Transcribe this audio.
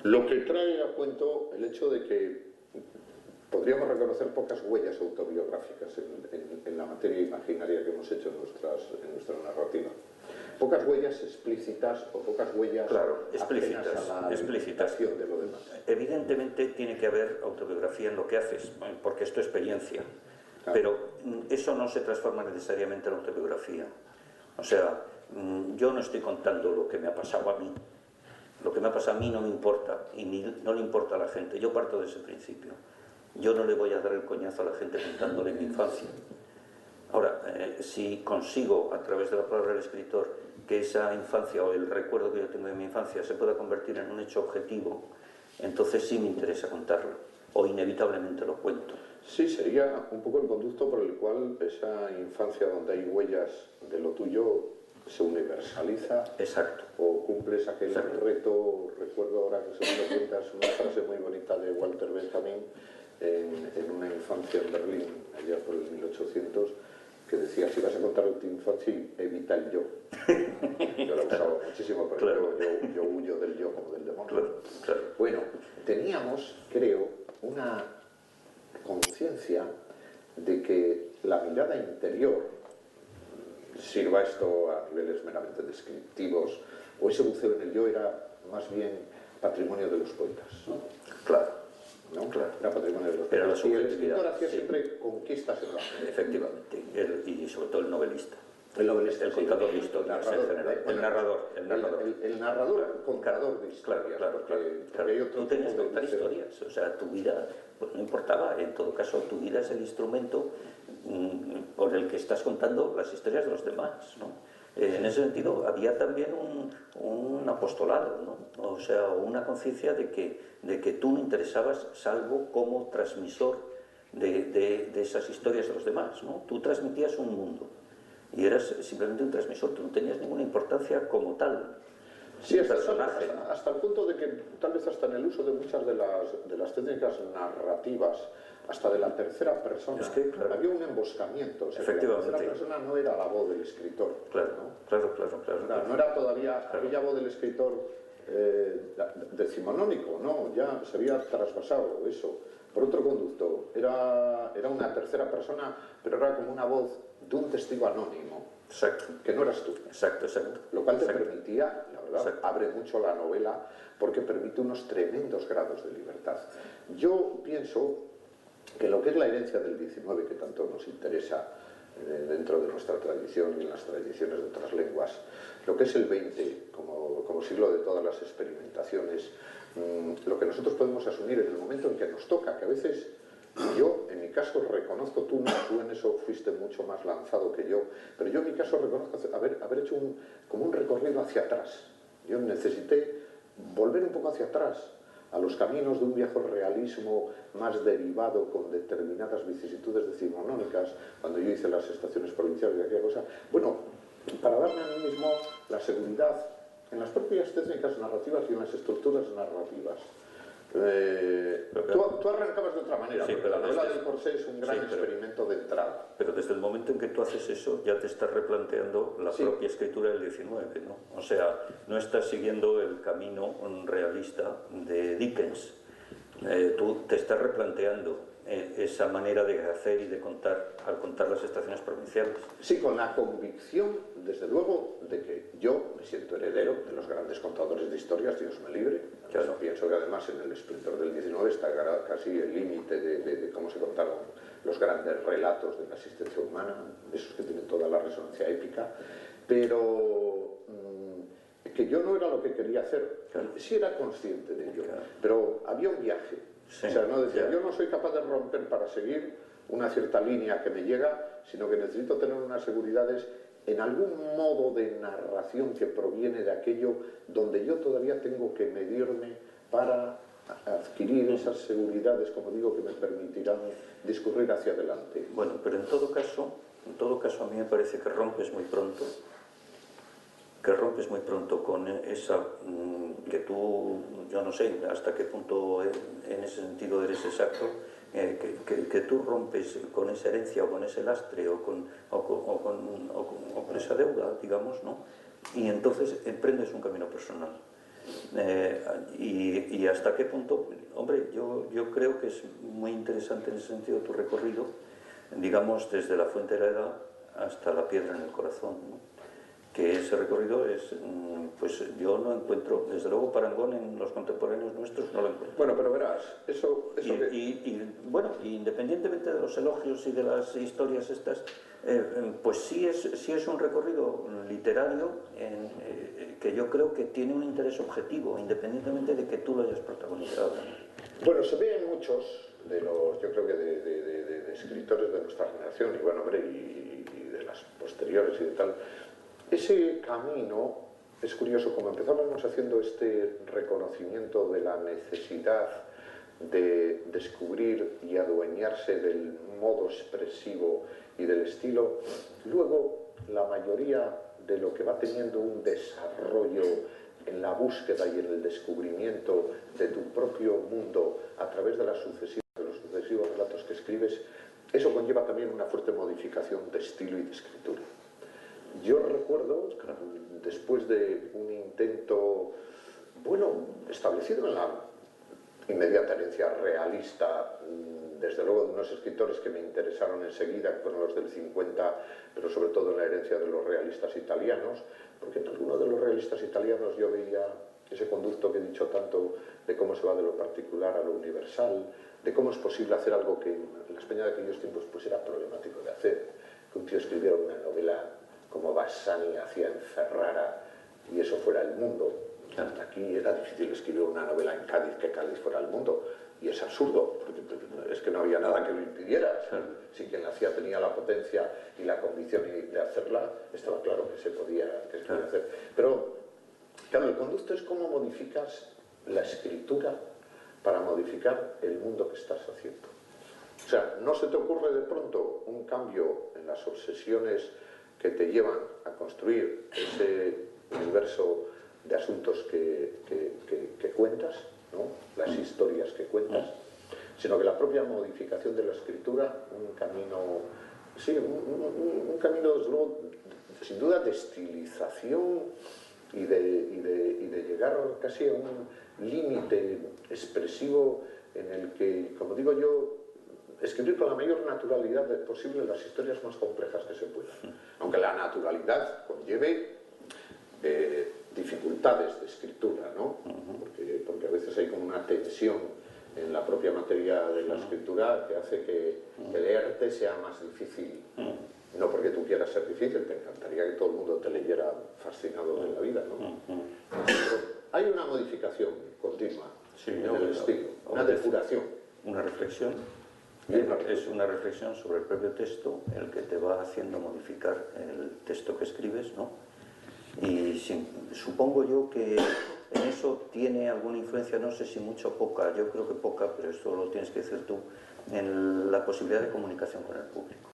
Lo que trae a cuento el hecho de que podríamos reconocer pocas huellas autobiográficas en la materia imaginaria que hemos hecho en nuestra narrativa. Pocas huellas explícitas o pocas huellas explícitas a la explicación de lo demás. Evidentemente tiene que haber autobiografía en lo que haces, porque es tu experiencia, claro. Pero eso no se transforma necesariamente en autobiografía. O sea, yo no estoy contando lo que me ha pasado a mí. Lo que me ha pasado a mí no me importa y no le importa a la gente. Yo parto de ese principio. Yo no le voy a dar el coñazo a la gente contándole mi infancia. Ahora, si consigo, a través de la palabra del escritor, que esa infancia o el recuerdo que yo tengo de mi infancia se pueda convertir en un hecho objetivo, entonces sí me interesa contarlo, o inevitablemente lo cuento. Sí, sería un poco el conducto por el cual esa infancia donde hay huellas de lo tuyo se universaliza. Exacto. O cumples aquel reto. Recuerdo ahora que se me cuentas una frase muy bonita de Walter Benjamin en una infancia en Berlín, allá por el 1800, que decía: si vas a contar tu infancia, evita el yo. Yo lo usaba muchísimo, pero yo huyo del yo como del demonio. Claro. Bueno, teníamos, creo, una conciencia de que la mirada interior, sirva esto a niveles meramente descriptivos, o ese buceo en el yo, era más bien patrimonio de los poetas, ¿no? Claro. ¿No? Claro. Era patrimonio de los Pero poetas. Y el escritor hacía sí. siempre conquistas en la mente. Efectivamente. Y sobre todo el novelista. El novelista, el contador de historias en general. El narrador. El narrador, contador de historias. Claro. Tú tenías que contar historias. O sea, tu vida, pues no importaba. En todo caso, tu vida es el instrumento por el que estás contando las historias de los demás, ¿no? En ese sentido, había también un apostolado, ¿no? O sea, una conciencia de que tú no interesabas salvo como transmisor de esas historias de los demás, ¿no? Tú transmitías un mundo y eras simplemente un transmisor, tú no tenías ninguna importancia como tal. Sí, hasta el punto de que tal vez hasta en el uso de muchas de las técnicas narrativas, hasta de la tercera persona, es que, claro, había un emboscamiento. O sea, efectivamente. La tercera persona no era la voz del escritor. Claro, ¿no? Claro. No era todavía aquella voz del escritor decimonónico, no, ya se había trasvasado eso. Por otro conducto, era una tercera persona, pero era como una voz de un testigo anónimo. Exacto. Que no eras tú. Exacto. Lo cual te permitía, la verdad, abre mucho la novela, porque permite unos tremendos grados de libertad. Yo pienso que lo que es la herencia del 19, que tanto nos interesa dentro de nuestra tradición y en las tradiciones de otras lenguas, lo que es el 20 como siglo de todas las experimentaciones, lo que nosotros podemos asumir en el momento en que nos toca, que a veces yo, en mi caso, reconozco, tú en eso fuiste mucho más lanzado que yo, pero yo en mi caso reconozco haber hecho como un recorrido hacia atrás. Yo necesité volver un poco hacia atrás, a los caminos de un viejo realismo más derivado con determinadas vicisitudes decimonónicas, cuando yo hice las estaciones provinciales y aquella cosa, bueno, para darme a mí mismo la seguridad en las propias técnicas narrativas y en las estructuras narrativas. Tú arrancabas de otra manera, sí, porque la novela del Corsé es un gran experimento de entrada. Pero desde el momento en que tú haces eso, ya te estás replanteando la propia escritura del 19, ¿no? O sea, no estás siguiendo el camino realista de Dickens. Tú te estás replanteando esa manera de hacer y de contar al contar las estaciones provinciales. Sí, con la convicción, desde luego, de que yo me siento heredero de los grandes contadores de historias, Dios me libre. Claro. Pienso que además en el esplendor del 19 está casi el límite de cómo se contaron los grandes relatos de la existencia humana, esos que tienen toda la resonancia épica, pero que yo no era lo que quería hacer. Claro. Sí era consciente de ello, pero había un viaje. Sí, o sea, no decía, yo no soy capaz de romper para seguir una cierta línea que me llega, sino que necesito tener unas seguridades en algún modo de narración que proviene de aquello donde yo todavía tengo que medirme para adquirir esas seguridades, como digo, que me permitirán discurrir hacia adelante. Bueno, pero en todo caso a mí me parece que rompes muy pronto con esa, que tú, yo no sé hasta qué punto en ese sentido eres exacto, que tú rompes con esa herencia o con ese lastre o con esa deuda, digamos, ¿no? Y entonces emprendes un camino personal. Y ¿Y hasta qué punto? Hombre, yo creo que es muy interesante en ese sentido tu recorrido, digamos, desde la fuente de la edad hasta la piedra en el corazón, ¿no? Que ese recorrido es, pues yo no encuentro, desde luego parangón en los contemporáneos nuestros no lo encuentro. Bueno, pero verás, Bueno, independientemente de los elogios y de las historias estas, pues sí es un recorrido literario que yo creo que tiene un interés objetivo, independientemente de que tú lo hayas protagonizado. Bueno, se ve en muchos de los, yo creo que de escritores de nuestra generación, y bueno, hombre, y de las posteriores y de tal. Ese camino es curioso, como empezábamos haciendo este reconocimiento de la necesidad de descubrir y adueñarse del modo expresivo y del estilo, luego la mayoría de lo que va teniendo un desarrollo en la búsqueda y en el descubrimiento de tu propio mundo a través de los sucesivos relatos que escribes, eso conlleva también una fuerte modificación de estilo y de escritura. Yo recuerdo, después de un intento, bueno, establecido en la inmediata herencia realista, desde luego de unos escritores que me interesaron enseguida, que fueron los del 50, pero sobre todo en la herencia de los realistas italianos, porque en alguno de los realistas italianos yo veía ese conducto que he dicho tanto de cómo se va de lo particular a lo universal, de cómo es posible hacer algo que en la España de aquellos tiempos pues era problemático de hacer, que un tío escribiera una novela como Bassani hacía en Ferrara y eso fuera el mundo. Aquí era difícil escribir una novela en Cádiz que Cádiz fuera el mundo, y es absurdo, porque es que no había nada que lo impidiera. Si quien la hacía tenía la potencia y la convicción de hacerla, estaba claro que se podía hacer. Pero, claro, el conducto es cómo modificas la escritura para modificar el mundo que estás haciendo. O sea, no se te ocurre de pronto un cambio en las obsesiones que te llevan a construir ese universo de asuntos que cuentas, ¿no? Las historias que cuentas, sino que la propia modificación de la escritura, un camino, sí, un camino desde luego, sin duda de estilización y de llegar casi a un límite expresivo en el que, como digo yo, escribir con la mayor naturalidad posible las historias más complejas que se puedan. Aunque la naturalidad conlleve dificultades de escritura, ¿no? Porque a veces hay como una tensión en la propia materia de la escritura que hace que leerte sea más difícil. No porque tú quieras ser difícil, te encantaría que todo el mundo te leyera fascinado de la vida, ¿no? Pero hay una modificación continua en el estilo, una depuración. Una reflexión. Es una reflexión sobre el propio texto el que te va haciendo modificar el texto que escribes, ¿no? Y supongo yo que en eso tiene alguna influencia, no sé si mucha o poca, yo creo que poca, pero esto lo tienes que decir tú, en la posibilidad de comunicación con el público.